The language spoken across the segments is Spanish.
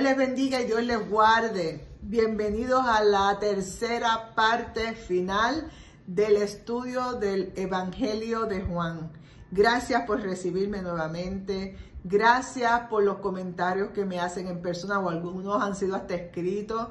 Dios les bendiga y Dios les guarde. Bienvenidos a la tercera parte final del estudio del Evangelio de Juan. Gracias por recibirme nuevamente. Gracias por los comentarios que me hacen en persona o algunos han sido hasta escritos.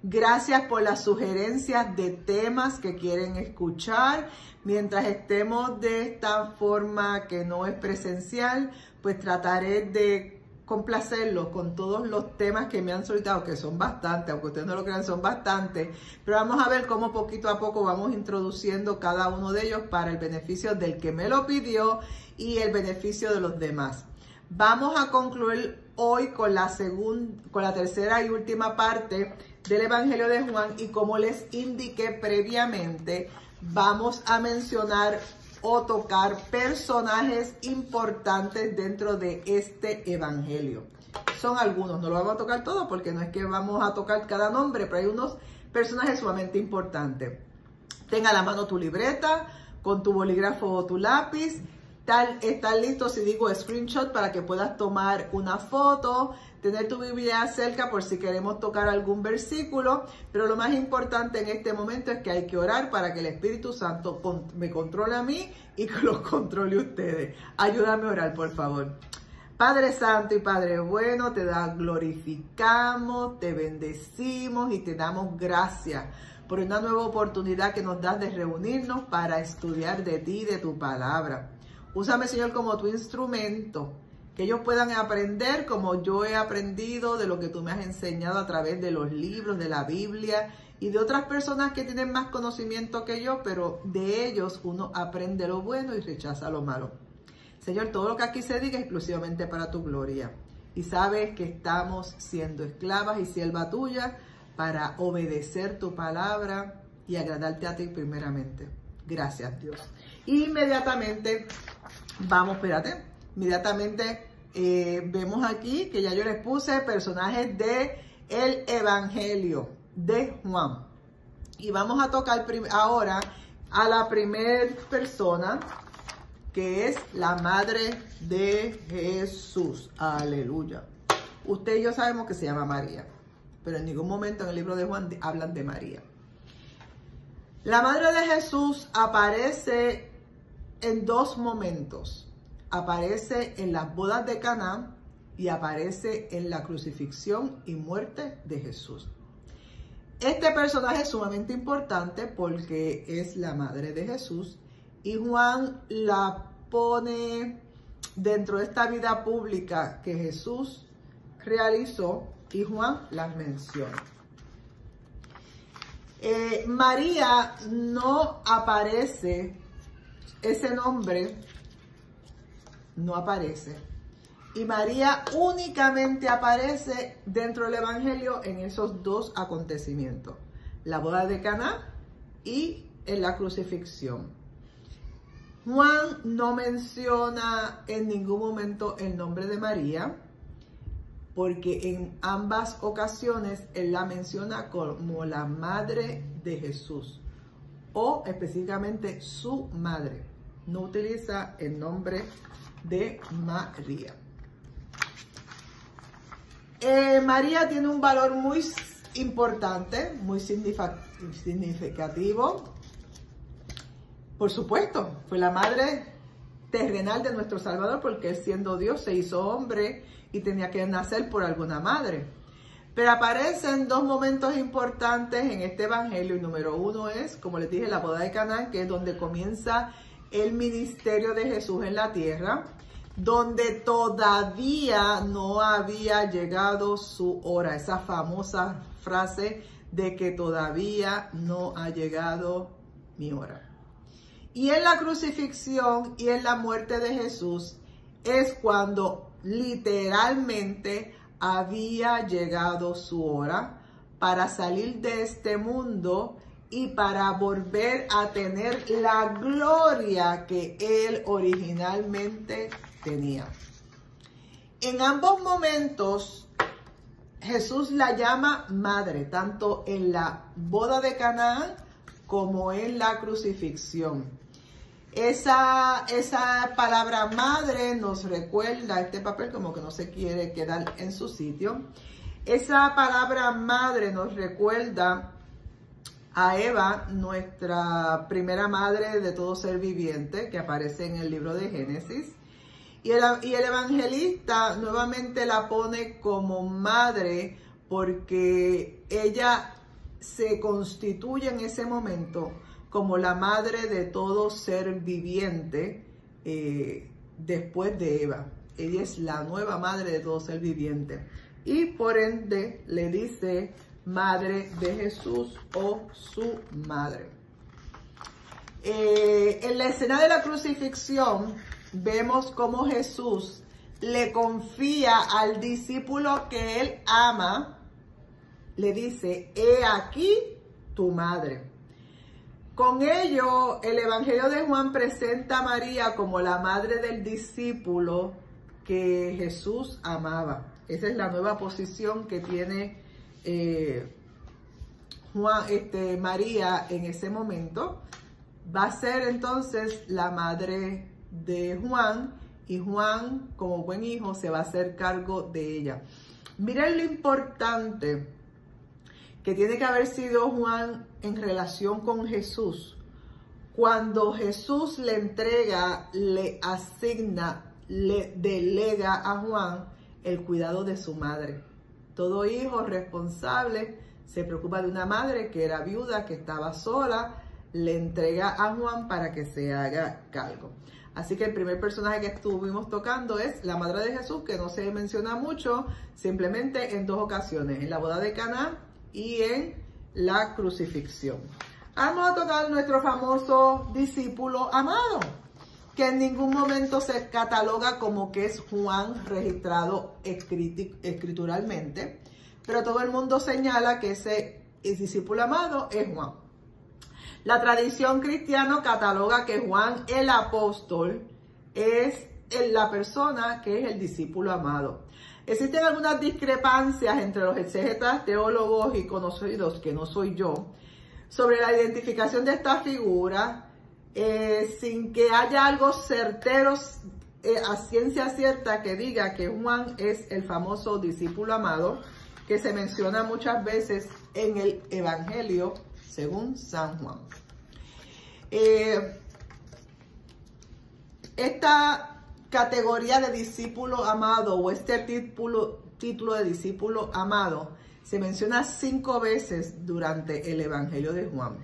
Gracias por las sugerencias de temas que quieren escuchar. Mientras estemos de esta forma que no es presencial, pues trataré de complacerlos con todos los temas que me han solicitado, que son bastantes, aunque ustedes no lo crean, son bastantes. Pero vamos a ver cómo poquito a poco vamos introduciendo cada uno de ellos para el beneficio del que me lo pidió y el beneficio de los demás. Vamos a concluir hoy con la tercera y última parte del Evangelio de Juan, y como les indiqué previamente, vamos a mencionar o tocar personajes importantes dentro de este Evangelio. Son algunos, no lo vamos a tocar todos porque no es que vamos a tocar cada nombre, pero hay unos personajes sumamente importantes. Tenga a la mano tu libreta con tu bolígrafo o tu lápiz. Están listos si digo screenshot para que puedas tomar una foto, tener tu Biblia cerca por si queremos tocar algún versículo, pero lo más importante en este momento es que hay que orar para que el Espíritu Santo me controle a mí y que los controle a ustedes. Ayúdame a orar, por favor. Padre Santo y Padre bueno, te glorificamos, te bendecimos y te damos gracias por una nueva oportunidad que nos das de reunirnos para estudiar de ti y de tu palabra. Úsame, Señor, como tu instrumento, que ellos puedan aprender como yo he aprendido de lo que tú me has enseñado a través de los libros, de la Biblia y de otras personas que tienen más conocimiento que yo, pero de ellos uno aprende lo bueno y rechaza lo malo. Señor, todo lo que aquí se diga es exclusivamente para tu gloria. Y sabes que estamos siendo esclavas y sierva tuya para obedecer tu palabra y agradarte a ti primeramente. Gracias, Dios. Inmediatamente vemos aquí que ya yo les puse personajes de el Evangelio de Juan. Y vamos a tocar ahora a la primera persona, que es la madre de Jesús. Aleluya. Usted y yo sabemos que se llama María, pero en ningún momento en el libro de Juan hablan de María. La madre de Jesús aparece en dos momentos. Aparece en las bodas de Caná y aparece en la crucifixión y muerte de Jesús. Este personaje es sumamente importante porque es la madre de Jesús y Juan la pone dentro de esta vida pública que Jesús realizó y Juan la menciona. María no aparece, ese nombre no aparece. Y María únicamente aparece dentro del Evangelio en esos dos acontecimientos. La boda de Caná y en la crucifixión. Juan no menciona en ningún momento el nombre de María, porque en ambas ocasiones él la menciona como la madre de Jesús, o específicamente su madre. No utiliza el nombre de María. María tiene un valor muy importante, muy significativo. Por supuesto, fue la madre terrenal de nuestro Salvador, porque él, siendo Dios, se hizo hombre y tenía que nacer por alguna madre. Pero aparecen dos momentos importantes en este Evangelio, y número uno es, como les dije, la boda de Caná, que es donde comienza el ministerio de Jesús en la tierra, donde todavía no había llegado su hora. Esa famosa frase de que todavía no ha llegado mi hora. Y en la crucifixión y en la muerte de Jesús es cuando literalmente había llegado su hora para salir de este mundo y para volver a tener la gloria que él originalmente tenía. En ambos momentos, Jesús la llama madre, tanto en la boda de Caná como en la crucifixión. Esa palabra madre nos recuerda, este papel como que no se quiere quedar en su sitio, Esa palabra madre nos recuerda a Eva, nuestra primera madre de todo ser viviente, que aparece en el libro de Génesis. Y el evangelista nuevamente la pone como madre porque ella se constituye en ese momento como la madre de todo ser viviente después de Eva. Ella es la nueva madre de todo ser viviente. Y por ende le dice madre de Jesús o su madre. En la escena de la crucifixión vemos cómo Jesús le confía al discípulo que él ama, le dice, he aquí tu madre. Con ello, el Evangelio de Juan presenta a María como la madre del discípulo que Jesús amaba. Esa es la nueva posición que tiene María en ese momento. Va a ser entonces la madre de Juan, y Juan, como buen hijo, se va a hacer cargo de ella. Miren lo importante que tiene que haber sido Juan en relación con Jesús. Cuando Jesús le entrega, le asigna, le delega a Juan el cuidado de su madre. Todo hijo responsable se preocupa de una madre que era viuda, que estaba sola, le entrega a Juan para que se haga cargo. Así que el primer personaje que estuvimos tocando es la madre de Jesús, que no se menciona mucho, simplemente en dos ocasiones, en la boda de Caná y en la crucifixión. Vamos a tocar nuestro famoso discípulo amado, que en ningún momento se cataloga como que es Juan registrado escrituralmente, pero todo el mundo señala que ese discípulo amado es Juan. La tradición cristiana cataloga que Juan el apóstol es la persona que es el discípulo amado. Existen algunas discrepancias entre los exégetas, teólogos y conocidos, que no soy yo, sobre la identificación de esta figura, sin que haya algo certero a ciencia cierta que diga que Juan es el famoso discípulo amado, que se menciona muchas veces en el Evangelio según San Juan. Esta categoría de discípulo amado o este título de discípulo amado se menciona 5 veces durante el Evangelio de Juan.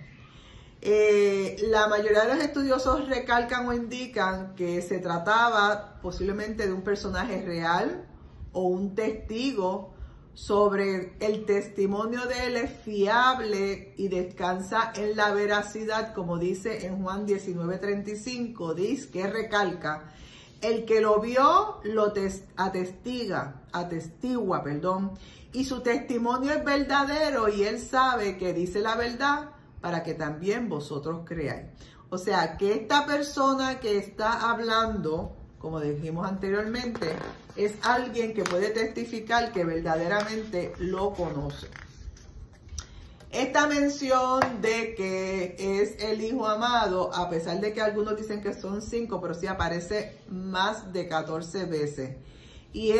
La mayoría de los estudiosos recalcan o indican que se trataba posiblemente de un personaje real o un testigo sobre el testimonio de él es fiable y descansa en la veracidad, como dice en Juan 19:35, dice que recalca, el que lo vio lo atestigua, y su testimonio es verdadero y él sabe que dice la verdad para que también vosotros creáis. O sea, que esta persona que está hablando, como dijimos anteriormente, es alguien que puede testificar que verdaderamente lo conoce. Esta mención de que es el hijo amado, a pesar de que algunos dicen que son 5, pero sí aparece más de 14 veces. Y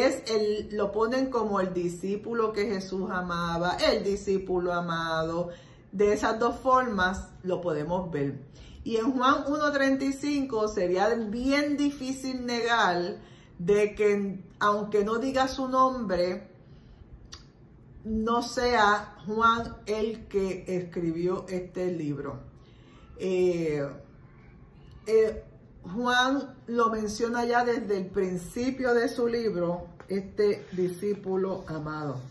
lo ponen como el discípulo que Jesús amaba, el discípulo amado. De esas dos formas lo podemos ver. Y en Juan 1:35 sería bien difícil negar de que, aunque no diga su nombre, no sea Juan el que escribió este libro. Juan lo menciona ya desde el principio de su libro, este discípulo amado.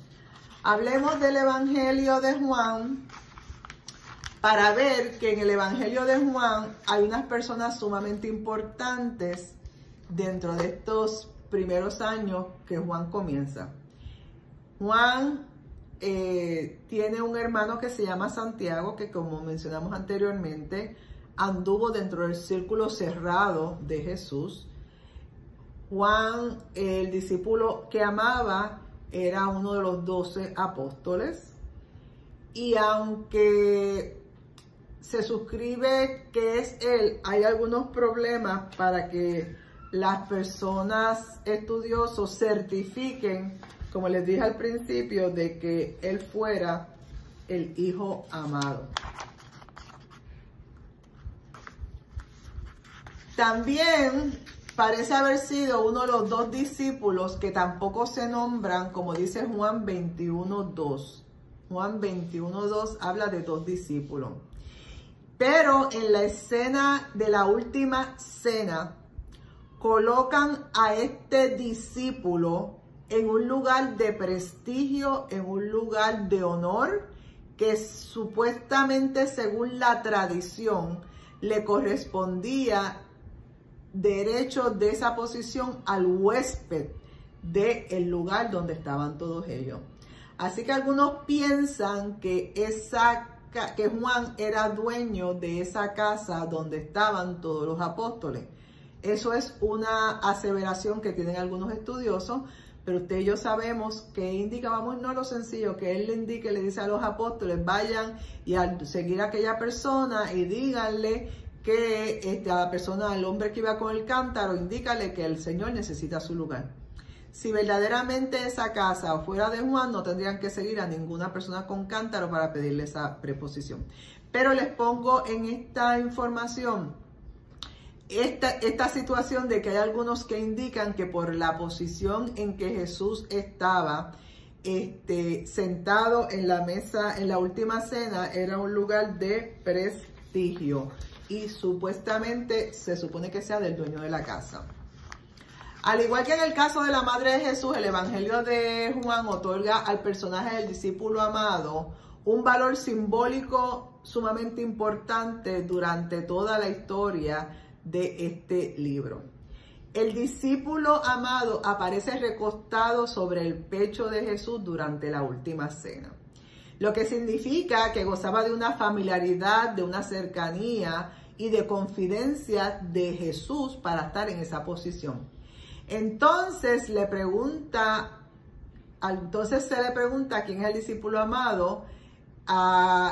Hablemos del Evangelio de Juan, para ver que en el Evangelio de Juan hay unas personas sumamente importantes dentro de estos primeros años que Juan comienza. Juan tiene un hermano que se llama Santiago, que como mencionamos anteriormente, anduvo dentro del círculo cerrado de Jesús. Juan, el discípulo que amaba, era uno de los 12 apóstoles. Y aunque se suscribe que es él, hay algunos problemas para que las personas estudiosos certifiquen como les dije al principio, de que él fuera el Hijo amado. También parece haber sido uno de los dos discípulos que tampoco se nombran, como dice Juan 21:2. Juan 21:2 habla de dos discípulos. Pero en la escena de la última cena, colocan a este discípulo en un lugar de prestigio, en un lugar de honor, que supuestamente, según la tradición, le correspondía derecho de esa posición al huésped del lugar donde estaban todos ellos. Así que algunos piensan que Juan era dueño de esa casa donde estaban todos los apóstoles. Eso es una aseveración que tienen algunos estudiosos, pero usted y yo sabemos que indica, vamos, no lo sencillo, que él le indique, le dice a los apóstoles, vayan y al seguir a aquella persona y díganle que a la persona, al hombre que iba con el cántaro, indícale que el Señor necesita su lugar. Si verdaderamente esa casa fuera de Juan, no tendrían que seguir a ninguna persona con cántaro para pedirle esa preposición. Pero les pongo en esta información esta situación de que hay algunos que indican que por la posición en que Jesús estaba sentado en la mesa en la última cena, era un lugar de prestigio y supuestamente se supone que sea del dueño de la casa. Al igual que en el caso de la madre de Jesús, el Evangelio de Juan otorga al personaje del discípulo amado un valor simbólico sumamente importante durante toda la historia de este libro. El discípulo amado aparece recostado sobre el pecho de Jesús durante la última cena, lo que significa que gozaba de una familiaridad, de una cercanía y de confidencia de Jesús para estar en esa posición. Entonces se le pregunta quién es el discípulo amado.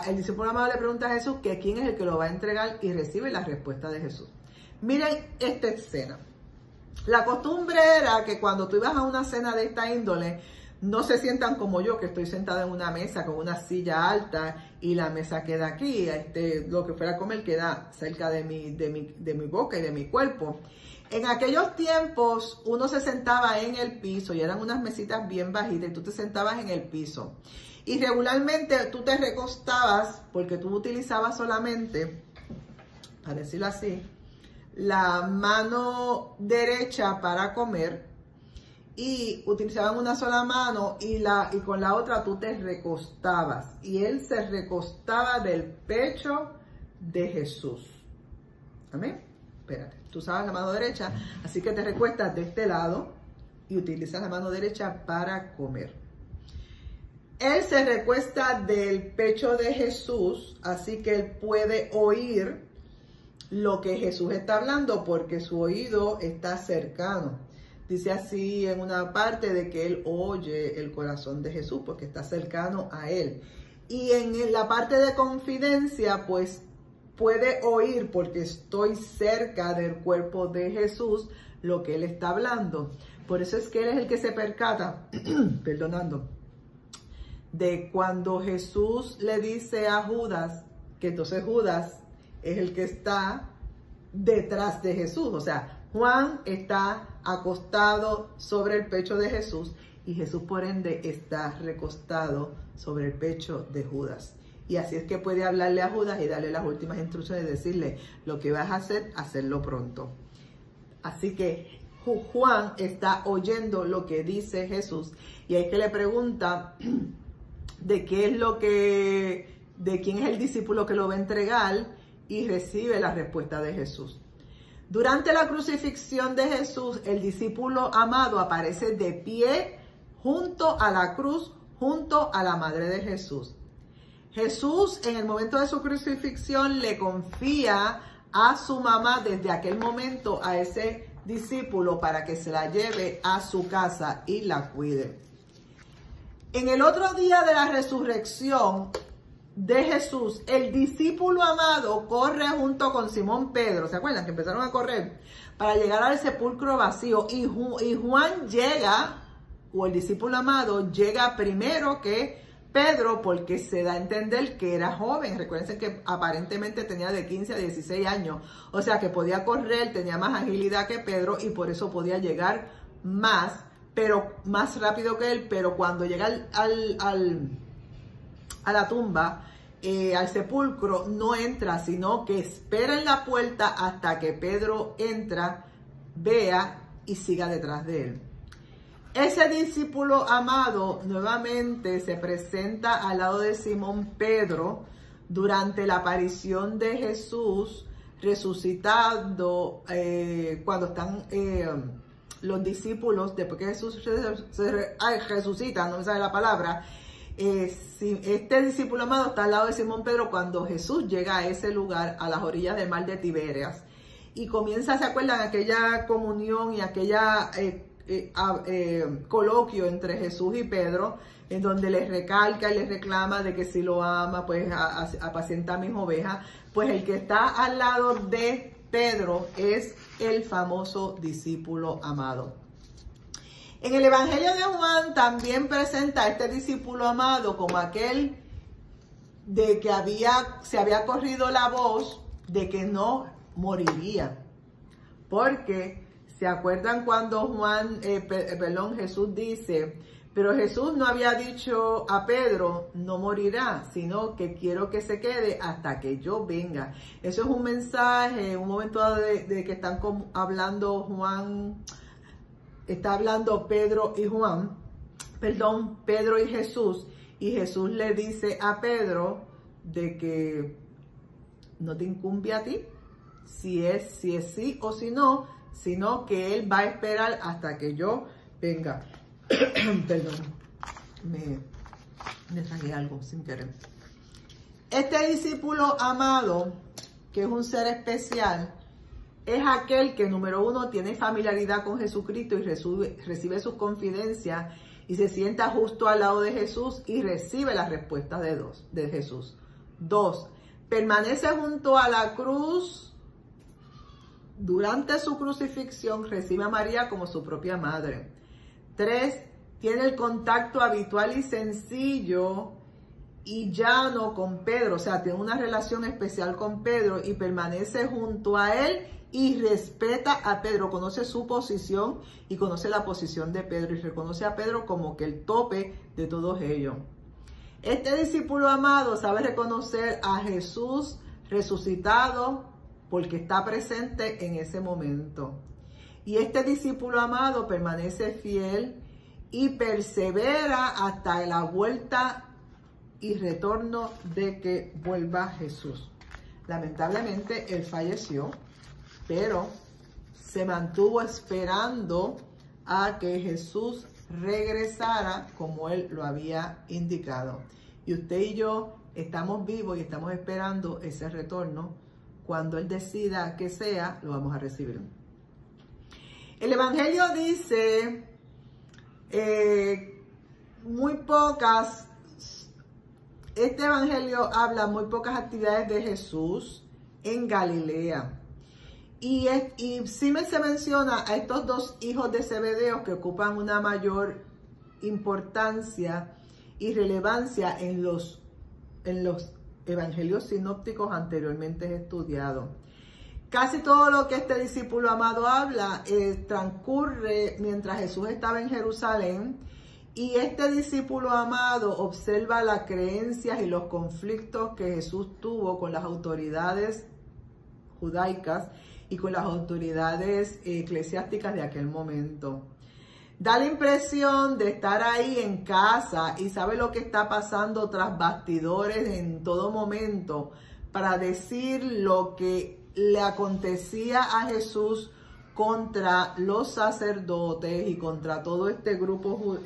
El discípulo amado le pregunta a Jesús que quién es el que lo va a entregar y recibe la respuesta de Jesús. Miren esta escena. La costumbre era que cuando tú ibas a una cena de esta índole, no se sientan como yo, que estoy sentada en una mesa con una silla alta y la mesa queda aquí. Lo que fuera a comer queda cerca de mi boca y de mi cuerpo. En aquellos tiempos uno se sentaba en el piso y eran unas mesitas bien bajitas y tú te sentabas en el piso. Y regularmente tú te recostabas porque tú utilizabas solamente, para decirlo así, la mano derecha para comer y utilizaban una sola mano y con la otra tú te recostabas. Y él se recostaba del pecho de Jesús. Amén. Espérate, tú usabas la mano derecha, así que te recuestas de este lado y utilizas la mano derecha para comer. Él se recuesta del pecho de Jesús, así que él puede oír lo que Jesús está hablando porque su oído está cercano. Dice así en una parte de que él oye el corazón de Jesús porque está cercano a él. Y en la parte de confidencia, pues puede oír porque estoy cerca del cuerpo de Jesús lo que él está hablando. Por eso es que él es el que se percata, de cuando Jesús le dice a Judas, que entonces Judas es el que está detrás de Jesús. O sea, Juan está acostado sobre el pecho de Jesús y Jesús por ende está recostado sobre el pecho de Judas. Y así es que puede hablarle a Judas y darle las últimas instrucciones y decirle lo que vas a hacer, hacerlo pronto. Así que Juan está oyendo lo que dice Jesús y es que le pregunta de quién es el discípulo que lo va a entregar y recibe la respuesta de Jesús. Durante la crucifixión de Jesús, el discípulo amado aparece de pie junto a la cruz, junto a la madre de Jesús. Jesús, en el momento de su crucifixión, le confía a su mamá desde aquel momento a ese discípulo para que se la lleve a su casa y la cuide. En el otro día de la resurrección de Jesús, el discípulo amado corre junto con Simón Pedro, ¿se acuerdan que empezaron a correr? Para llegar al sepulcro vacío y Juan llega o el discípulo amado llega primero que Pedro, porque se da a entender que era joven. Recuerden que aparentemente tenía de 15 a 16 años, o sea que podía correr, tenía más agilidad que Pedro y por eso podía llegar más rápido que él. Pero cuando llega a la tumba, al sepulcro, no entra, sino que espera en la puerta hasta que Pedro entra, vea y siga detrás de él. Ese discípulo amado nuevamente se presenta al lado de Simón Pedro durante la aparición de Jesús resucitado, cuando están los discípulos, después que Jesús resucita, no me sale la palabra. Este discípulo amado está al lado de Simón Pedro cuando Jesús llega a ese lugar, a las orillas del mar de Tiberias, y comienza, ¿se acuerdan? Aquella comunión y aquella coloquio entre Jesús y Pedro, en donde les recalca y les reclama de que si lo ama, pues apacienta a mis ovejas. Pues el que está al lado de Pedro es el famoso discípulo amado. En el Evangelio de Juan también presenta a este discípulo amado como aquel de que se había corrido la voz de que no moriría, porque ¿se acuerdan cuando Jesús dice, pero Jesús no había dicho a Pedro, no morirá, sino que quiero que se quede hasta que yo venga? Eso es un mensaje, un momento de que están hablando está hablando Pedro y Jesús, y Jesús le dice a Pedro de que no te incumbe a ti si es sí o si no, sino que él va a esperar hasta que yo venga. Perdón, me tragué algo sin querer. Este discípulo amado, que es un ser especial, es aquel que, número uno, tiene familiaridad con Jesucristo y recibe sus confidencias y se sienta justo al lado de Jesús y recibe las respuestas de Jesús. 2, permanece junto a la cruz. Durante su crucifixión recibe a María como su propia madre. 3, tiene el contacto habitual y sencillo y llano con Pedro, o sea, tiene una relación especial con Pedro y permanece junto a él y respeta a Pedro, conoce su posición y conoce la posición de Pedro y reconoce a Pedro como que el tope de todos ellos. Este discípulo amado sabe reconocer a Jesús resucitado porque está presente en ese momento. Y este discípulo amado permanece fiel y persevera hasta la vuelta y retorno de que vuelva Jesús. Lamentablemente él falleció, pero se mantuvo esperando a que Jesús regresara como él lo había indicado. Y usted y yo estamos vivos y estamos esperando ese retorno. Cuando él decida que sea, lo vamos a recibir. El Evangelio dice este Evangelio habla muy pocas actividades de Jesús en Galilea. Y sí se menciona a estos dos hijos de Zebedeo que ocupan una mayor importancia y relevancia en los evangelios sinópticos anteriormente estudiados. Casi todo lo que este discípulo amado habla transcurre mientras Jesús estaba en Jerusalén, y este discípulo amado observa las creencias y los conflictos que Jesús tuvo con las autoridades judaicas y con las autoridades eclesiásticas de aquel momento. Da la impresión de estar ahí en casa y sabe lo que está pasando tras bastidores en todo momento para decir lo que le acontecía a Jesús contra los sacerdotes y contra todo este grupo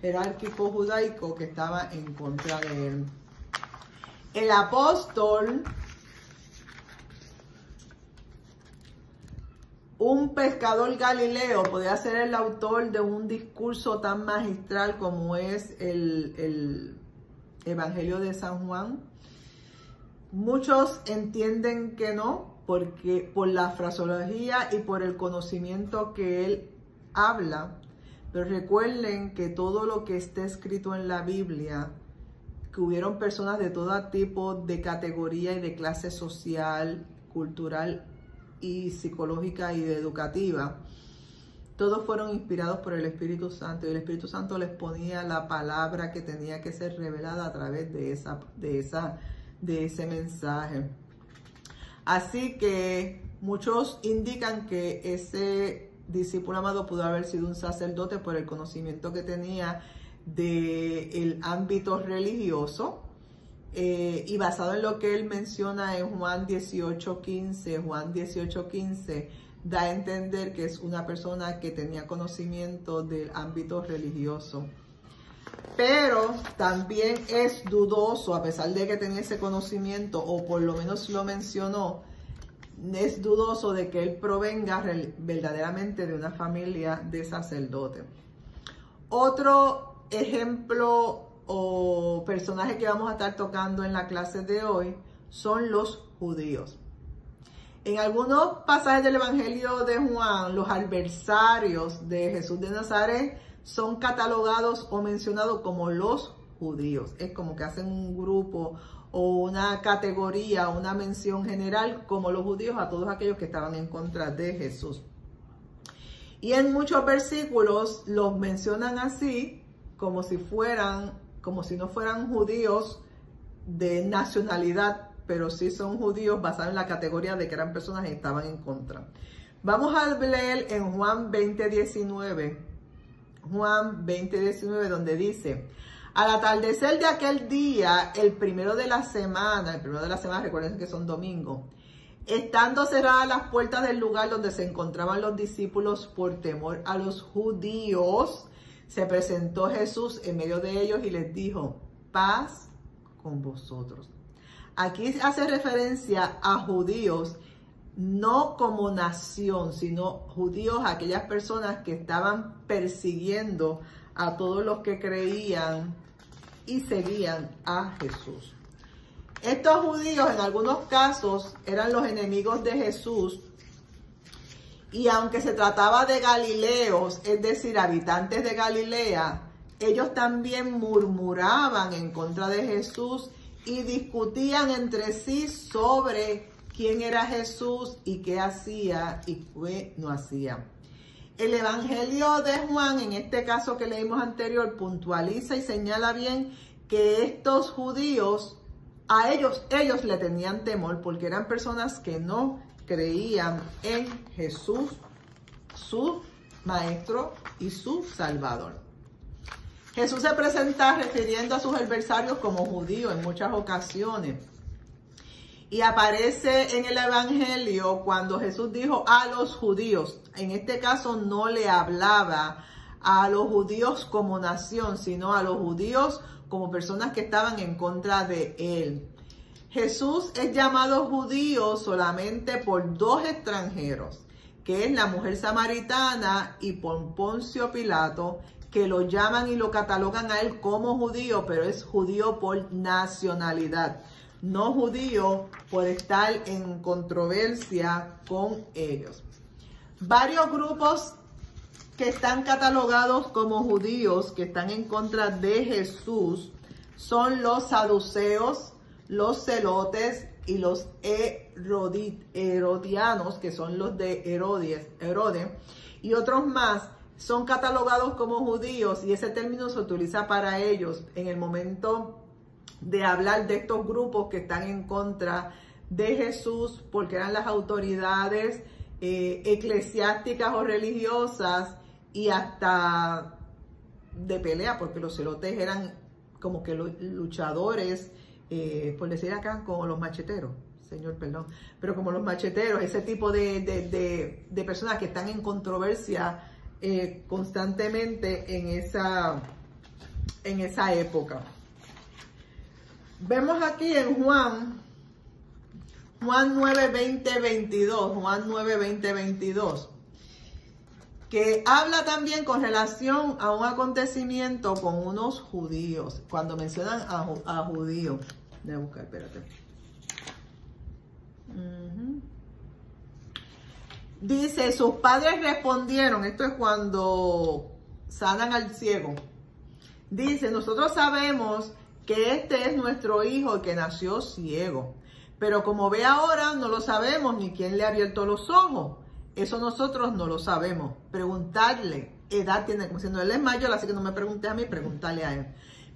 jerárquico judaico que estaba en contra de él. El apóstol, un pescador galileo, podía ser el autor de un discurso tan magistral como es el Evangelio de San Juan. Muchos entienden que no, porque por la fraseología y por el conocimiento que él habla, Pero recuerden que todo lo que está escrito en la Biblia, que hubieron personas de todo tipo de categoría y de clase social, cultural y psicológica y educativa, todos fueron inspirados por el Espíritu Santo, y el Espíritu Santo les ponía la palabra que tenía que ser revelada a través de ese mensaje. Así que muchos indican que ese discípulo amado pudo haber sido un sacerdote por el conocimiento que tenía del ámbito religioso, y basado en lo que él menciona en Juan 18:15, da a entender que es una persona que tenía conocimiento del ámbito religioso. Pero también es dudoso, a pesar de que tenía ese conocimiento, o por lo menos lo mencionó, es dudoso de que él provenga verdaderamente de una familia de sacerdotes. Otro ejemplo o personaje que vamos a estar tocando en la clase de hoy son los judíos. En algunos pasajes del Evangelio de Juan, los adversarios de Jesús de Nazaret son catalogados o mencionados como los judíos. Es como que hacen un grupo o una categoría, una mención general como los judíos a todos aquellos que estaban en contra de Jesús. Y en muchos versículos los mencionan así, como si no fueran judíos de nacionalidad, pero sí son judíos basados en la categoría de que eran personas que estaban en contra. Vamos a leer en Juan 20:19. Juan 20:19, donde dice: al atardecer de aquel día, el primero de la semana, recuerden que son domingos, estando cerradas las puertas del lugar donde se encontraban los discípulos por temor a los judíos, se presentó Jesús en medio de ellos y les dijo: paz con vosotros. Aquí hace referencia a judíos, no como nación, sino judíos, aquellas personas que estaban persiguiendo a todos los que creían y seguían a Jesús. Estos judíos en algunos casos eran los enemigos de Jesús, y aunque se trataba de galileos, es decir, habitantes de Galilea, ellos también murmuraban en contra de Jesús y discutían entre sí sobre quién era Jesús y qué hacía y qué no hacía. El Evangelio de Juan, en este caso que leímos anterior, puntualiza y señala bien que estos judíos, a ellos le tenían temor porque eran personas que no creían en Jesús, su maestro y su salvador. Jesús se presenta refiriendo a sus adversarios como judíos en muchas ocasiones. Y aparece en el Evangelio cuando Jesús dijo a los judíos. En este caso no le hablaba a los judíos como nación, sino a los judíos como personas que estaban en contra de él. Jesús es llamado judío solamente por dos extranjeros, que es la mujer samaritana y por Poncio Pilato, que lo llaman y lo catalogan a él como judío, pero es judío por nacionalidad, no judío por estar en controversia con ellos. Varios grupos que están catalogados como judíos, que están en contra de Jesús, son los saduceos, los celotes y los herodianos, que son los de Herodes, y otros más, son catalogados como judíos, y ese término se utiliza para ellos en el momento de hablar de estos grupos que están en contra de Jesús, porque eran las autoridades eclesiásticas o religiosas y hasta de pelea, porque los celotes eran como que luchadores, por decir acá, como los macheteros, señor, perdón, pero como los macheteros, ese tipo de personas que están en controversia constantemente en esa época. Vemos aquí en Juan 9, 20, 22, Juan 9, 20, 22, que habla también con relación a un acontecimiento con unos judíos, cuando mencionan a judíos. Voy a buscar, espérate. Dice, sus padres respondieron, esto es cuando sanan al ciego. Dice, nosotros sabemos que este es nuestro hijo que nació ciego, pero como ve ahora no lo sabemos ni quién le ha abierto los ojos. Eso nosotros no lo sabemos. Preguntarle, edad tiene, como diciendo, él es mayor, así que no me pregunte a mí, pregúntale a él.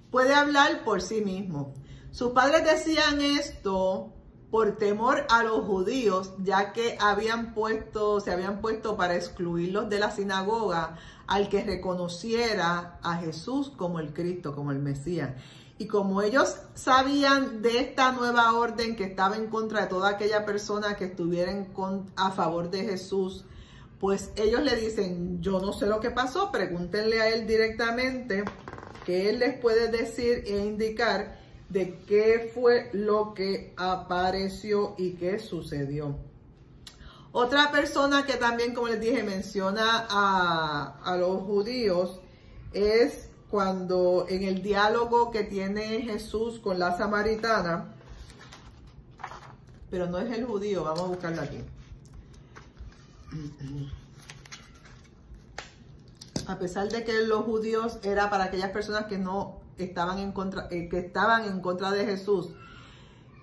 Puede hablar por sí mismo. Sus padres decían esto por temor a los judíos, ya que se habían puesto para excluirlos de la sinagoga al que reconociera a Jesús como el Cristo, como el Mesías. Y como ellos sabían de esta nueva orden que estaba en contra de toda aquella persona que estuviera a favor de Jesús, pues ellos le dicen, yo no sé lo que pasó, pregúntenle a él directamente, que él les puede decir e indicar de qué fue lo que apareció y qué sucedió. Otra persona que también, como les dije, menciona a los judíos es cuando en el diálogo que tiene Jesús con la samaritana, pero no es el judío, vamos a buscarlo aquí. A pesar de que los judíos era para aquellas personas que no estaban en contra, de Jesús,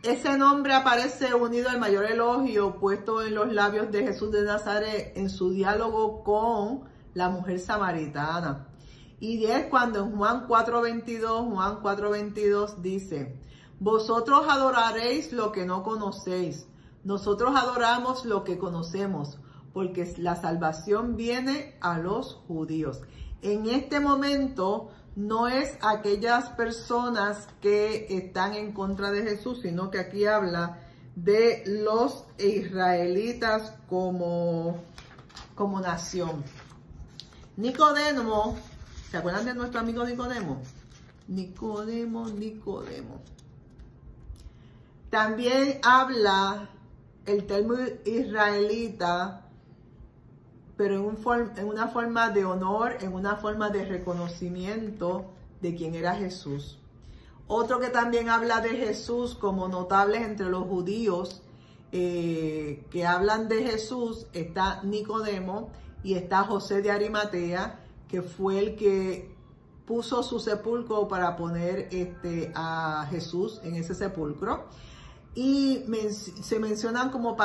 ese nombre aparece unido al mayor elogio puesto en los labios de Jesús de Nazaret en su diálogo con la mujer samaritana. Y es cuando en Juan 4:22 dice, vosotros adoraréis lo que no conocéis, nosotros adoramos lo que conocemos, porque la salvación viene a los judíos. En este momento no es aquellas personas que están en contra de Jesús, sino que aquí habla de los israelitas como nación. Nicodemo, ¿se acuerdan de nuestro amigo Nicodemo? Nicodemo. También habla el término israelita, pero en una forma de honor, en una forma de reconocimiento de quién era Jesús. Otro que también habla de Jesús como notables entre los judíos que hablan de Jesús, está Nicodemo y está José de Arimatea, que fue el que puso su sepulcro para poner a Jesús en ese sepulcro. Y se mencionan como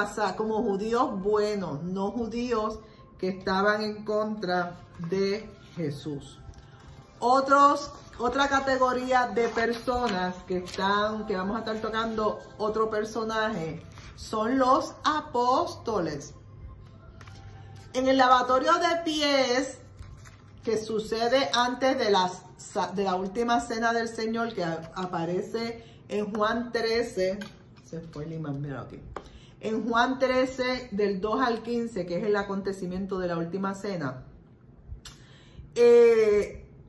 judíos buenos, no judíos que estaban en contra de Jesús. Otra categoría de personas que vamos a estar tocando otro personaje, son los apóstoles. En el lavatorio de pies que sucede antes de la última cena del Señor, que aparece en Juan 13, se fue el imán, mira aquí. En Juan 13, del 2 al 15, que es el acontecimiento de la última cena,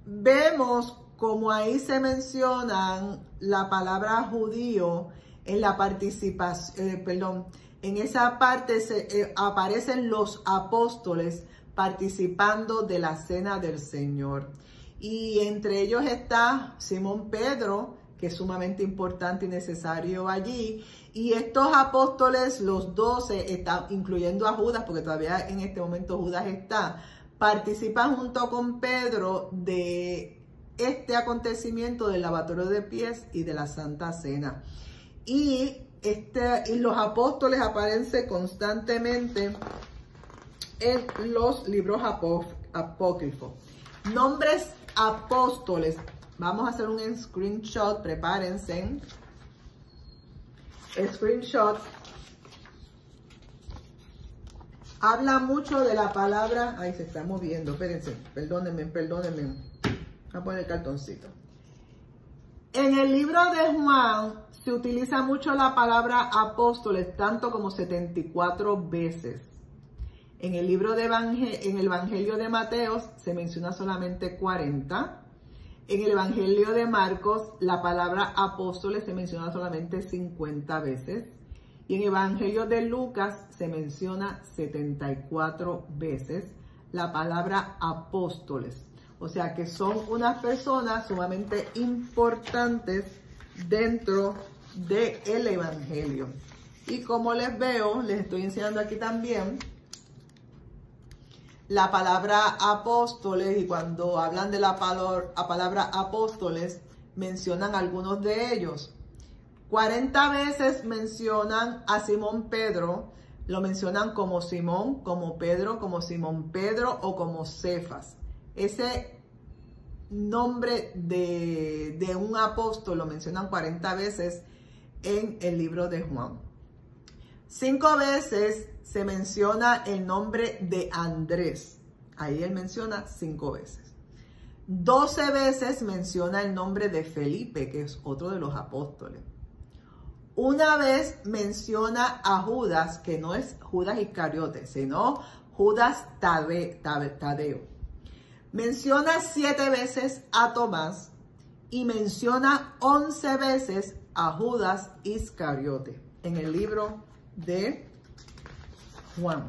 vemos como ahí se mencionan la palabra judío en la participación, en esa parte aparecen los apóstoles participando de la cena del Señor. Y entre ellos está Simón Pedro, que es sumamente importante y necesario allí. Y estos apóstoles, los 12, incluyendo a Judas, porque todavía en este momento Judas está, participan junto con Pedro de este acontecimiento del lavatorio de pies y de la Santa Cena. Y los apóstoles aparecen constantemente en los libros apócrifos. Nombres apóstoles. Vamos a hacer un screenshot, prepárense. Screenshot. Habla mucho de la palabra. Ay, se está moviendo. Espérense. Perdónenme. Voy a poner el cartoncito. En el libro de Juan se utiliza mucho la palabra apóstoles, tanto como 74 veces. En el libro en el Evangelio de Mateo se menciona solamente 40. En el Evangelio de Marcos, la palabra apóstoles se menciona solamente 50 veces. Y en el Evangelio de Lucas se menciona 74 veces la palabra apóstoles. O sea que son unas personas sumamente importantes dentro del Evangelio. Y como les estoy enseñando aquí también, la palabra apóstoles, y cuando hablan de la palabra apóstoles, mencionan algunos de ellos. 40 veces mencionan a Simón Pedro, lo mencionan como Simón, como Pedro, como Simón Pedro o como Cefas. Ese nombre de un apóstol lo mencionan 40 veces en el libro de Juan. 5 veces se menciona el nombre de Andrés. Ahí él menciona 5 veces. 12 veces menciona el nombre de Felipe, que es otro de los apóstoles. Una vez menciona a Judas, que no es Judas Iscariote, sino Judas Tadeo. Menciona 7 veces a Tomás y menciona 11 veces a Judas Iscariote en el libro de Juan.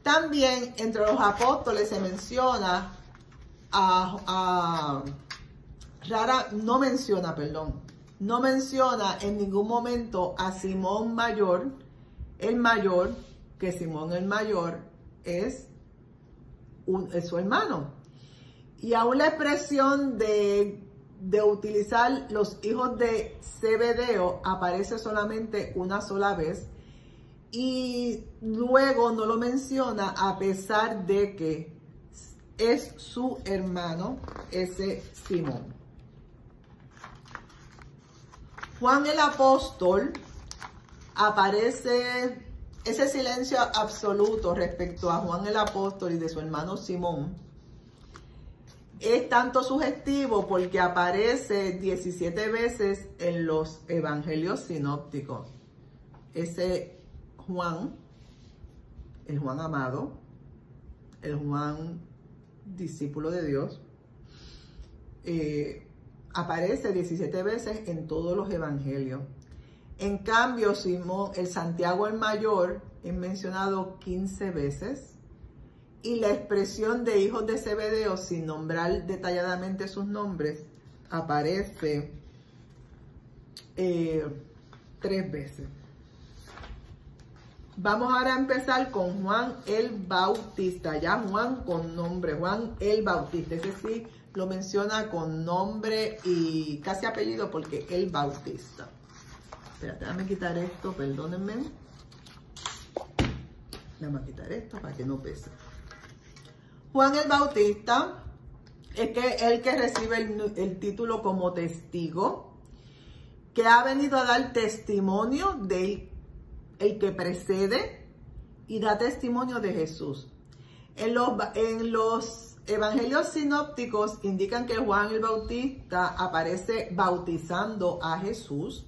También entre los apóstoles se menciona no menciona en ningún momento a Simón Mayor, el mayor, que Simón el Mayor es su hermano. Y aún la expresión de utilizar los hijos de Zebedeo aparece solamente una sola vez y luego no lo menciona a pesar de que es su hermano, ese Simón. Juan el apóstol aparece ese silencio absoluto respecto a Juan el apóstol y de su hermano Simón. Es tanto sugestivo porque aparece 17 veces en los evangelios sinópticos. Ese Juan, el Juan amado, el Juan discípulo de Dios, aparece 17 veces en todos los evangelios. En cambio, Simón, el Santiago el Mayor, es mencionado 15 veces. Y la expresión de hijos de Zebedeo, sin nombrar detalladamente sus nombres, aparece 3 veces. Vamos ahora a empezar con Juan el Bautista. Ya Juan con nombre, Juan el Bautista. Ese sí lo menciona con nombre y casi apellido porque el Bautista. Espérate, déjame quitar esto, perdónenme. Déjame quitar esto para que no pese. Juan el Bautista es el que recibe el título como testigo, que ha venido a dar testimonio de el que precede y da testimonio de Jesús. En los evangelios sinópticos indican que Juan el Bautista aparece bautizando a Jesús.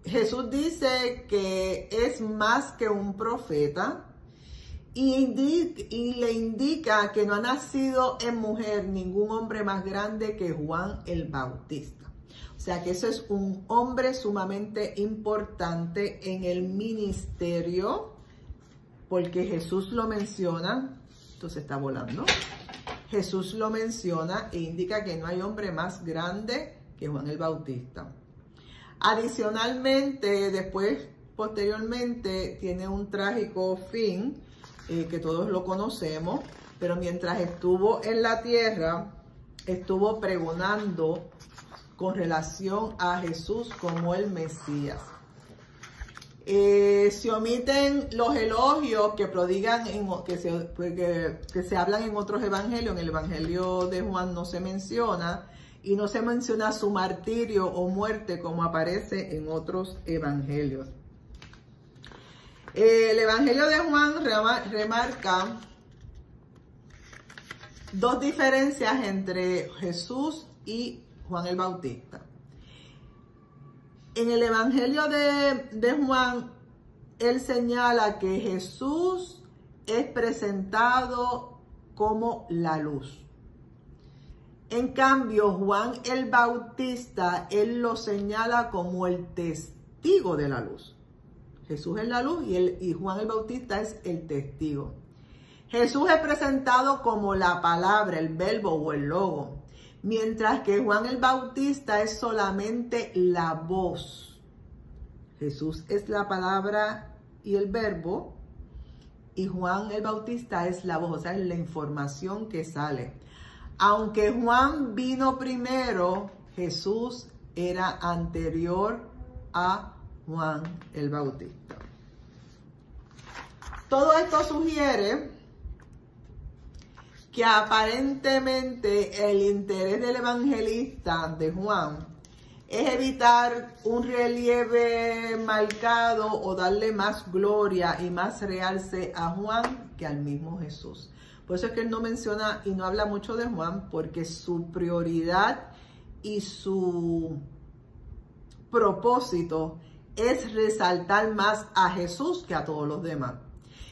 Jesús dice que es más que un profeta y le indica que no ha nacido en mujer ningún hombre más grande que Juan el Bautista. O sea que eso es un hombre sumamente importante en el ministerio, porque Jesús lo menciona. Entonces está volando. Jesús lo menciona e indica que no hay hombre más grande que Juan el Bautista. Adicionalmente, posteriormente, tiene un trágico fin, que todos lo conocemos, pero mientras estuvo en la tierra, estuvo pregonando con relación a Jesús como el Mesías. Se omiten los elogios que prodigan, que se hablan en otros evangelios. En el evangelio de Juan no se menciona, y no se menciona su martirio o muerte como aparece en otros evangelios. El evangelio de Juan remarca 2 diferencias entre Jesús y Juan el Bautista. En el evangelio de Juan, él señala que Jesús es presentado como la luz. En cambio, Juan el Bautista, él lo señala como el testigo de la luz. Jesús es la luz y Juan el Bautista es el testigo. Jesús es presentado como la palabra, el verbo o el logo, mientras que Juan el Bautista es solamente la voz. Jesús es la palabra y el verbo, y Juan el Bautista es la voz, o sea, es la información que sale. Aunque Juan vino primero, Jesús era anterior a Juan el Bautista. Todo esto sugiere que aparentemente el interés del evangelista de Juan es evitar un relieve marcado o darle más gloria y más realce a Juan que al mismo Jesús. Por eso es que él no menciona y no habla mucho de Juan, porque su prioridad y su propósito es resaltar más a Jesús que a todos los demás.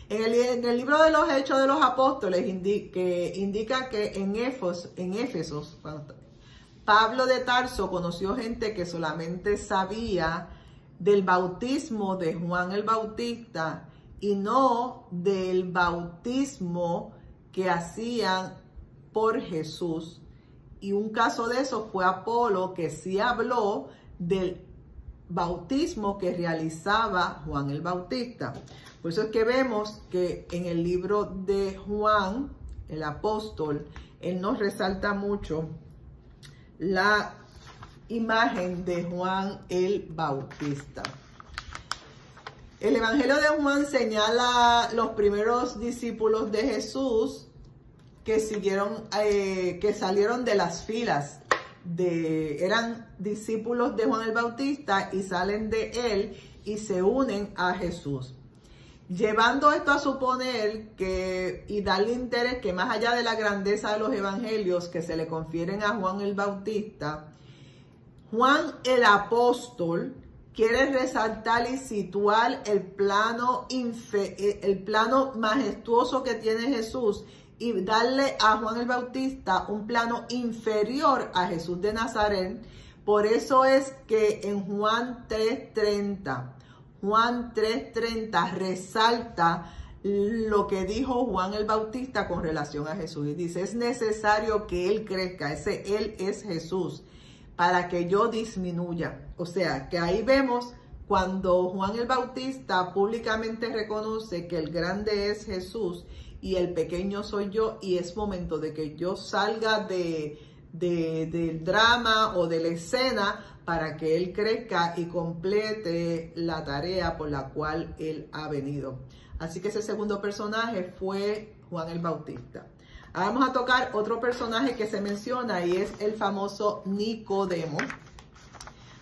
En el libro de los Hechos de los Apóstoles indica que en Éfesos, Pablo de Tarso conoció gente que solamente sabía del bautismo de Juan el Bautista y no del bautismo que hacían por Jesús. Y un caso de eso fue Apolo, que sí habló del bautismo que realizaba Juan el Bautista. Por eso es que vemos que en el libro de Juan, el apóstol, él nos resalta mucho la imagen de Juan el Bautista. El Evangelio de Juan señala los primeros discípulos de Jesús que salieron de las filas eran discípulos de Juan el Bautista y salen de él y se unen a Jesús. Llevando esto a suponer y darle interés que más allá de la grandeza de los evangelios que se le confieren a Juan el Bautista, Juan el apóstol quiere resaltar y situar el plano majestuoso que tiene Jesús y darle a Juan el Bautista un plano inferior a Jesús de Nazaret. Por eso es que en Juan 3:30 resalta lo que dijo Juan el Bautista con relación a Jesús. Y dice, es necesario que Él crezca, Él es Jesús, para que yo disminuya. O sea, que ahí vemos cuando Juan el Bautista públicamente reconoce que el grande es Jesús y el pequeño soy yo, y es momento de que yo salga del drama o de la escena para que Él crezca y complete la tarea por la cual Él ha venido. Así que ese segundo personaje fue Juan el Bautista. Ahora vamos a tocar otro personaje que se menciona y es el famoso Nicodemo.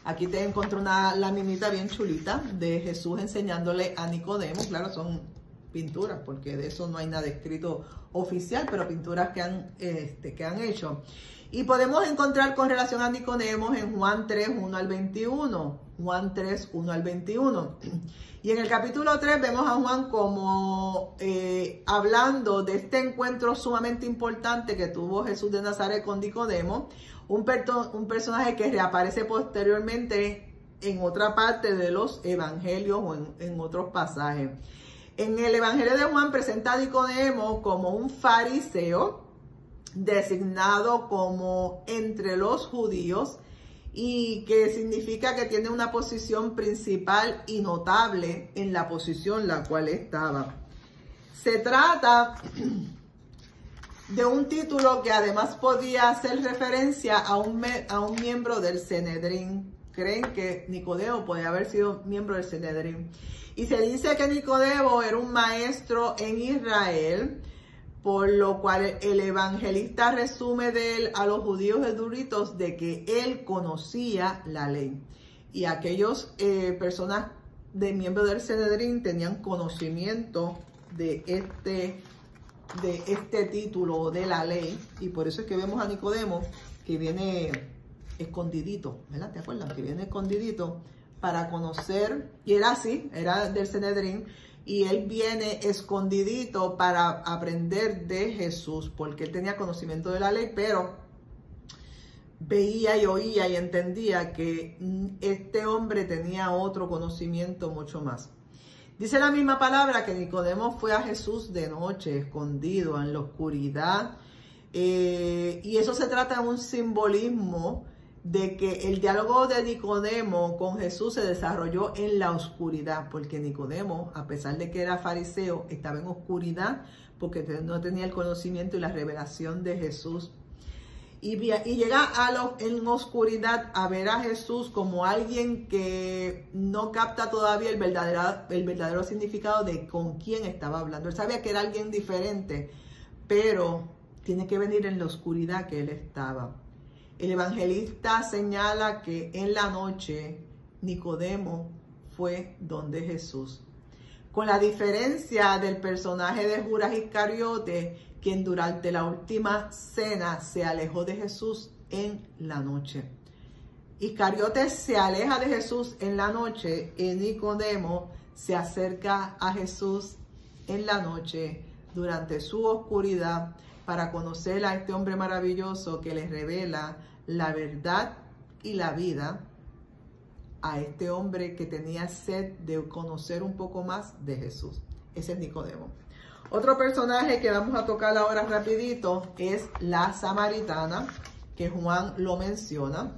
Aquí te encontré una laminita bien chulita de Jesús enseñándole a Nicodemo. Claro, son pinturas, porque de eso no hay nada escrito oficial, pero pinturas que han hecho. Y podemos encontrar con relación a Nicodemo en Juan 3:1-21. Juan 3:1-21. Y en el capítulo 3 vemos a Juan como hablando de este encuentro sumamente importante que tuvo Jesús de Nazaret con Nicodemo, un personaje que reaparece posteriormente en otra parte de los evangelios o en otros pasajes. En el Evangelio de Juan presenta a Nicodemo como un fariseo designado como entre los judíos, y que significa que tiene una posición principal y notable en la posición en la cual estaba. Se trata de un título que además podía hacer referencia a un miembro del Sanedrín. Creen que Nicodemo puede haber sido miembro del Sanedrín. Y se dice que Nicodemo era un maestro en Israel, por lo cual el evangelista resume de él a los judíos eruditos de que él conocía la ley. Y aquellos personas de miembros del Sanedrín tenían conocimiento de este título de la ley. Y por eso es que vemos a Nicodemo que viene escondidito, ¿verdad? ¿Te acuerdas? Que viene escondidito para conocer, y era así, era del Sanedrín, y él viene escondidito para aprender de Jesús, porque él tenía conocimiento de la ley, pero veía y oía y entendía que este hombre tenía otro conocimiento mucho más. Dice la misma palabra que Nicodemo fue a Jesús de noche, escondido en la oscuridad, y eso se trata de un simbolismo de que el diálogo de Nicodemo con Jesús se desarrolló en la oscuridad, porque Nicodemo, a pesar de que era fariseo, estaba en oscuridad porque no tenía el conocimiento y la revelación de Jesús. Y llega en oscuridad a ver a Jesús como alguien que no capta todavía el verdadero significado de con quién estaba hablando. Él sabía que era alguien diferente, pero tiene que venir en la oscuridad que él estaba. El evangelista señala que en la noche Nicodemo fue donde Jesús, con la diferencia del personaje de Judas Iscariote, quien durante la última cena se alejó de Jesús en la noche. Iscariote se aleja de Jesús en la noche y Nicodemo se acerca a Jesús en la noche durante su oscuridad para conocer a este hombre maravilloso que les revela la verdad y la vida, a este hombre que tenía sed de conocer un poco más de Jesús. Ese es Nicodemo. Otro personaje que vamos a tocar ahora rapidito es la samaritana, que Juan lo menciona.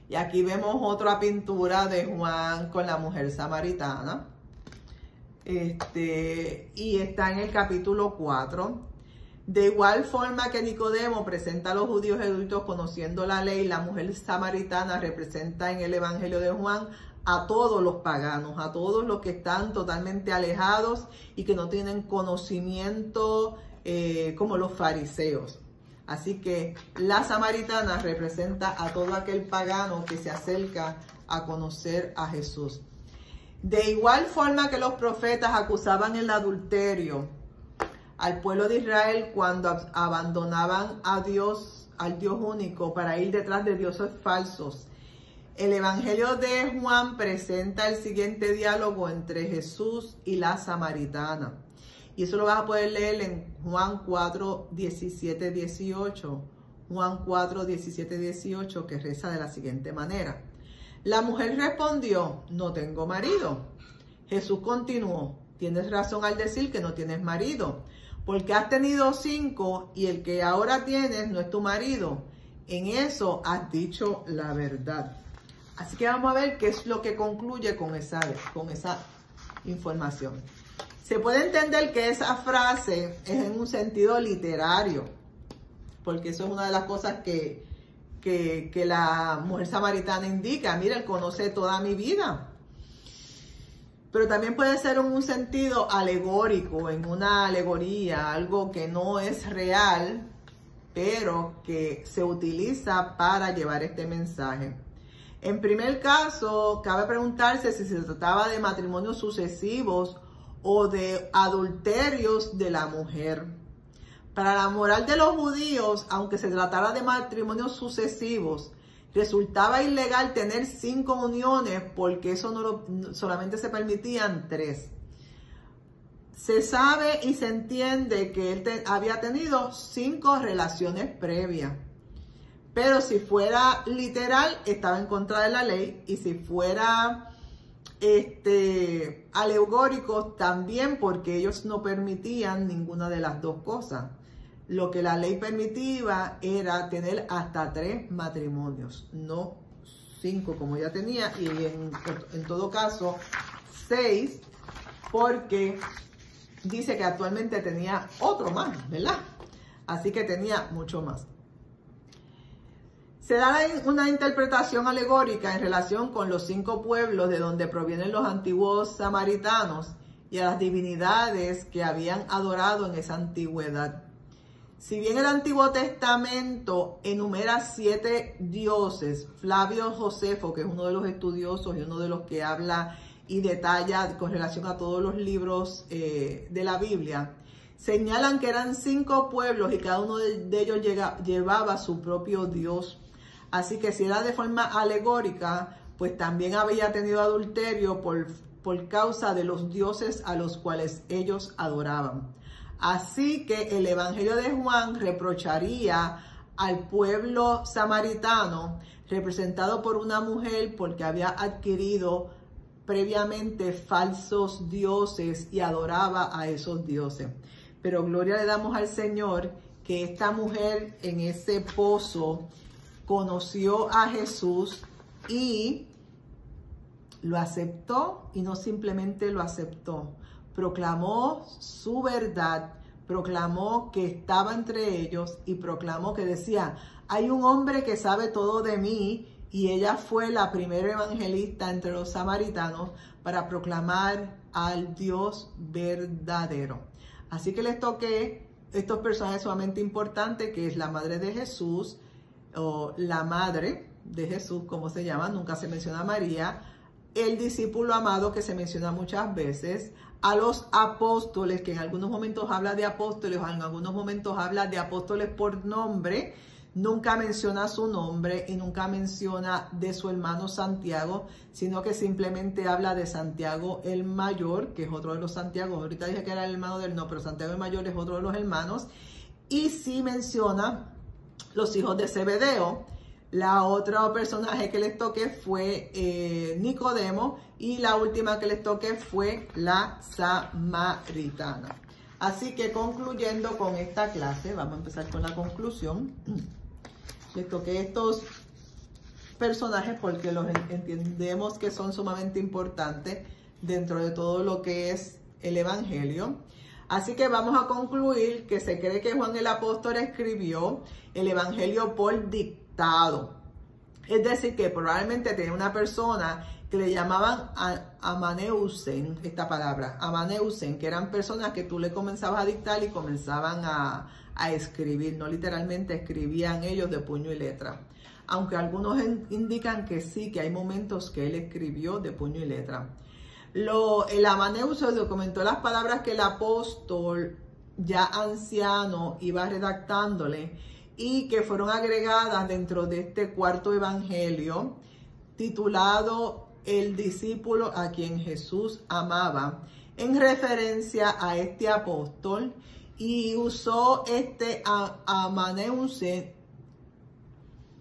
Y aquí vemos otra pintura de Juan con la mujer samaritana. Y está en el capítulo 4. De igual forma que Nicodemo presenta a los judíos eruditos conociendo la ley, la mujer samaritana representa en el Evangelio de Juan a todos los paganos, a todos los que están totalmente alejados y que no tienen conocimiento como los fariseos. Así que la samaritana representa a todo aquel pagano que se acerca a conocer a Jesús. De igual forma que los profetas acusaban el adulterio al pueblo de Israel cuando abandonaban a Dios, al Dios único, para ir detrás de dioses falsos. El Evangelio de Juan presenta el siguiente diálogo entre Jesús y la samaritana. Y eso lo vas a poder leer en Juan 4, 17, 18. Juan 4, 17, 18, que reza de la siguiente manera. La mujer respondió, no tengo marido. Jesús continuó, tienes razón al decir que no tienes marido, porque has tenido 5 y el que ahora tienes no es tu marido. En eso has dicho la verdad. Así que vamos a ver qué es lo que concluye con esa información. Se puede entender que esa frase es en un sentido literario, porque eso es una de las cosas que la mujer samaritana indica. Mira, él conoce toda mi vida. Pero también puede ser en un sentido alegórico, en una alegoría, algo que no es real, pero que se utiliza para llevar este mensaje. En primer caso, cabe preguntarse si se trataba de matrimonios sucesivos o de adulterios de la mujer. Para la moral de los judíos, aunque se tratara de matrimonios sucesivos, resultaba ilegal tener 5 uniones porque eso solamente se permitían 3. Se sabe y se entiende que él había tenido 5 relaciones previas. Pero si fuera literal, estaba en contra de la ley. Y si fuera alegórico, también, porque ellos no permitían ninguna de las dos cosas. Lo que la ley permitía era tener hasta 3 matrimonios, no 5 como ya tenía, y en todo caso 6, porque dice que actualmente tenía otro más, ¿verdad? Así que tenía mucho más. Se da una interpretación alegórica en relación con los 5 pueblos de donde provienen los antiguos samaritanos y a las divinidades que habían adorado en esa antigüedad. Si bien el Antiguo Testamento enumera 7 dioses, Flavio Josefo, que es uno de los estudiosos y uno de los que habla y detalla con relación a todos los libros de la Biblia, señalan que eran 5 pueblos y cada uno de ellos llevaba su propio dios. Así que si era de forma alegórica, pues también había tenido adulterio por causa de los dioses a los cuales ellos adoraban. Así que el Evangelio de Juan reprocharía al pueblo samaritano, representado por una mujer, porque había adquirido previamente falsos dioses y adoraba a esos dioses. Pero gloria le damos al Señor que esta mujer en ese pozo conoció a Jesús y lo aceptó, y no simplemente lo aceptó, proclamó su verdad, proclamó que estaba entre ellos y proclamó que decía, hay un hombre que sabe todo de mí, y ella fue la primera evangelista entre los samaritanos para proclamar al Dios verdadero. Así que les toqué estos personajes sumamente importantes, que es la madre de Jesús, o la madre de Jesús, como se llama, nunca se menciona a María, el discípulo amado, que se menciona muchas veces, a los apóstoles, que en algunos momentos habla de apóstoles, o en algunos momentos habla de apóstoles por nombre, nunca menciona su nombre y nunca menciona de su hermano Santiago, sino que simplemente habla de Santiago el mayor, que es otro de los Santiagos. Ahorita dije que era el hermano del no, pero Santiago el mayor es otro de los hermanos. Y sí menciona los hijos de Zebedeo. La otra personaje que les toqué fue Nicodemo, y la última que les toqué fue la samaritana. Así que concluyendo con esta clase, vamos a empezar con la conclusión. Les toqué estos personajes porque los entendemos que son sumamente importantes dentro de todo lo que es el Evangelio. Así que vamos a concluir que se cree que Juan el Apóstol escribió el Evangelio por dictado. Es decir, que probablemente tenía una persona que le llamaban amaneusen, esta palabra, amaneusen, que eran personas que tú le comenzabas a dictar y comenzaban a escribir, no literalmente escribían ellos de puño y letra. Aunque algunos indican que sí, que hay momentos que él escribió de puño y letra. El amaneusen documentó las palabras que el apóstol, ya anciano, iba redactándole y que fueron agregadas dentro de este cuarto evangelio, titulado El discípulo a quien Jesús amaba, en referencia a este apóstol, y usó este amaneusen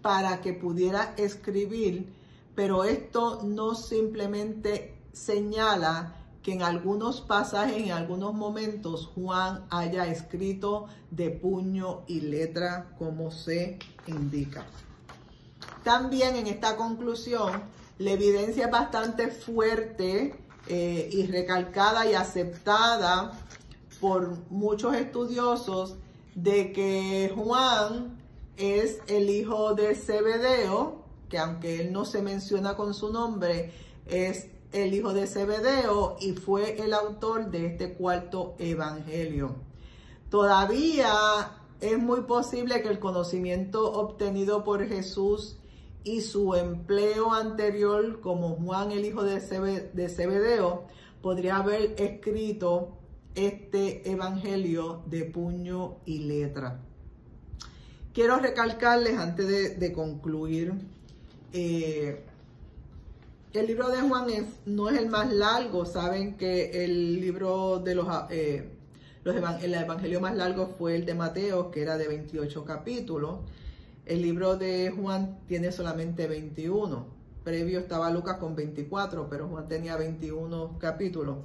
para que pudiera escribir, pero esto no simplemente señala que en algunos pasajes, en algunos momentos, Juan haya escrito de puño y letra, como se indica. También en esta conclusión, la evidencia es bastante fuerte y recalcada y aceptada por muchos estudiosos de que Juan es el hijo de Zebedeo, que aunque él no se menciona con su nombre, es el hijo de Zebedeo y fue el autor de este cuarto evangelio. Todavía es muy posible que el conocimiento obtenido por Jesús y su empleo anterior como Juan, el hijo de Zebedeo, podría haber escrito este evangelio de puño y letra. Quiero recalcarles antes de concluir, el libro de Juan no es el más largo. Saben que el libro de el evangelio más largo fue el de Mateo, que era de 28 capítulos. El libro de Juan tiene solamente 21. Previo estaba Lucas con 24, pero Juan tenía 21 capítulos.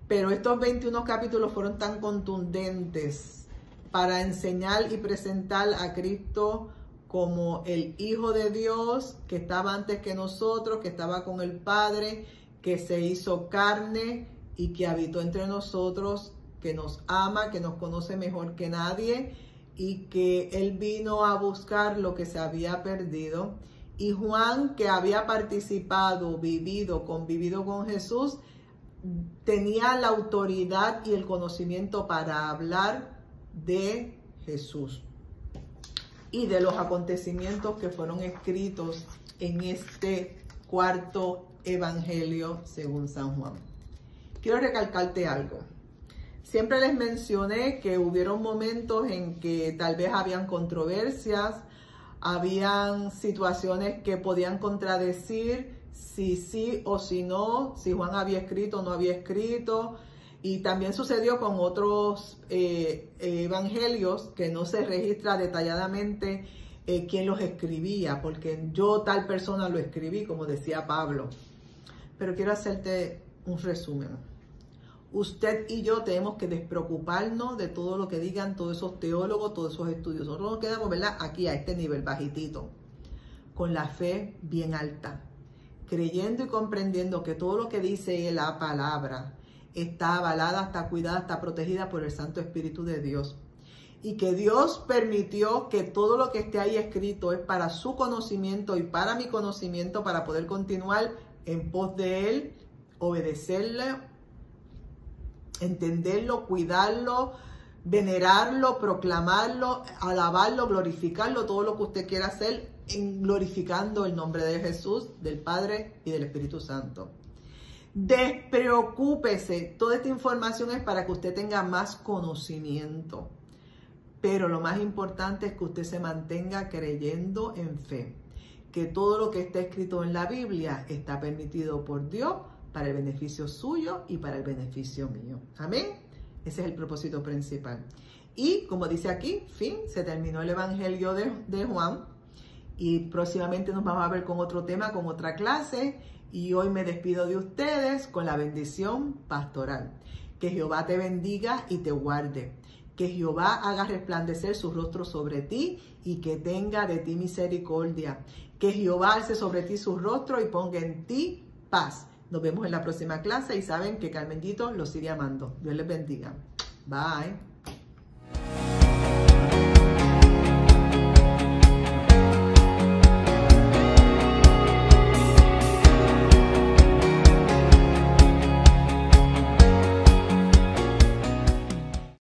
Pero estos 21 capítulos fueron tan contundentes para enseñar y presentar a Cristo como el Hijo de Dios, que estaba antes que nosotros, que estaba con el Padre, que se hizo carne y que habitó entre nosotros, que nos ama, que nos conoce mejor que nadie, y que Él vino a buscar lo que se había perdido. Y Juan, que había participado, convivido con Jesús, tenía la autoridad y el conocimiento para hablar de Jesús y de los acontecimientos que fueron escritos en este cuarto evangelio según San Juan. Quiero recalcarte algo. Siempre les mencioné que hubieron momentos en que tal vez habían controversias, habían situaciones que podían contradecir si sí o si no, si Juan había escrito o no había escrito. Y también sucedió con otros evangelios que no se registra detalladamente quién los escribía, porque yo tal persona lo escribí, como decía Pablo. Pero quiero hacerte un resumen. Usted y yo tenemos que despreocuparnos de todo lo que digan todos esos teólogos, todos esos estudios. Nosotros nos quedamos, ¿verdad?, aquí a este nivel bajitito. con la fe bien alta, creyendo y comprendiendo que todo lo que dice la palabra está avalada, está cuidada, está protegida por el Santo Espíritu de Dios. Y que Dios permitió que todo lo que esté ahí escrito es para su conocimiento y para mi conocimiento, para poder continuar en pos de Él, obedecerle, entenderlo, cuidarlo, venerarlo, proclamarlo, alabarlo, glorificarlo, todo lo que usted quiera hacer, glorificando el nombre de Jesús, del Padre y del Espíritu Santo. Despreocúpese, toda esta información es para que usted tenga más conocimiento. Pero lo más importante es que usted se mantenga creyendo en fe, que todo lo que está escrito en la Biblia está permitido por Dios para el beneficio suyo y para el beneficio mío. Amén. Ese es el propósito principal. Y como dice aquí, fin, se terminó el Evangelio de Juan. Y próximamente nos vamos a ver con otro tema, con otra clase. Y hoy me despido de ustedes con la bendición pastoral. Que Jehová te bendiga y te guarde. Que Jehová haga resplandecer su rostro sobre ti y que tenga de ti misericordia. Que Jehová alce sobre ti su rostro y ponga en ti paz. Nos vemos en la próxima clase y saben que Carmencito los sigue amando. Dios les bendiga. Bye.